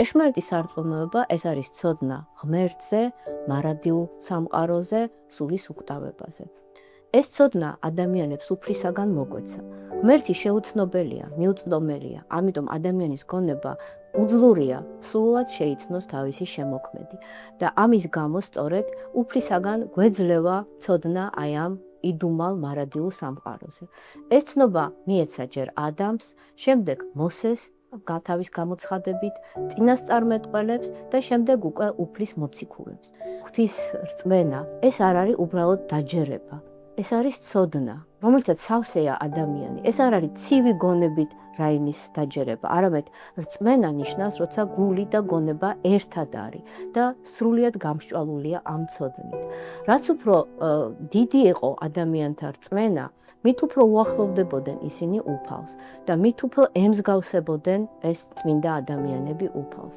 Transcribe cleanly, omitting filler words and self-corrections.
ჭეშმარიტი სარწმუნოება ეს არის ცოდნა ღმერთზე, მარადიულ სამყაროზე, სულის უკტავებაზე. ეს ცოდნა ადამიანებს უფლისაგან მოგვეცა. ღმერთი შეუცნობელია, მიუწვდომელია, ამიტომ ადამიანის გონება უძლურია სულად შეიცნოს თავისი შემოქმედი და ამის გამო სწორედ უფლისაგან გვეძლევა ცოდნა აი ამ იდუმალ მარადიულ სამყაროზე. ეს ცნობა მიეცა ჯერ ადამს, შემდეგ მოსეს თავის გამოცხადებით, წინასწარმეტყველებს და შემდეგ უკვე უფლის მოციქულებს. ღვთის რწმენა ეს არ არის უბრალოდ დაჯერება. ეს არის ცოდნა, რომელსაც სავსეა ადამიანი. ეს არ არის ცივი გონებით რაიმის დაჯერება, არამედ რწმენა ნიშნავს, როცა გული და გონება ერთად არის და სრულიად გამსჭვალულია ამ ცოდნით. რაც უფრო დიდი იყო ადამიანთა რწმენა, მით უფრო უახლოვდებოდნენ ისინი უფალს და მით უფრო ემსგავსებოდნენ ეს წმინდა ადამიანები უფალს.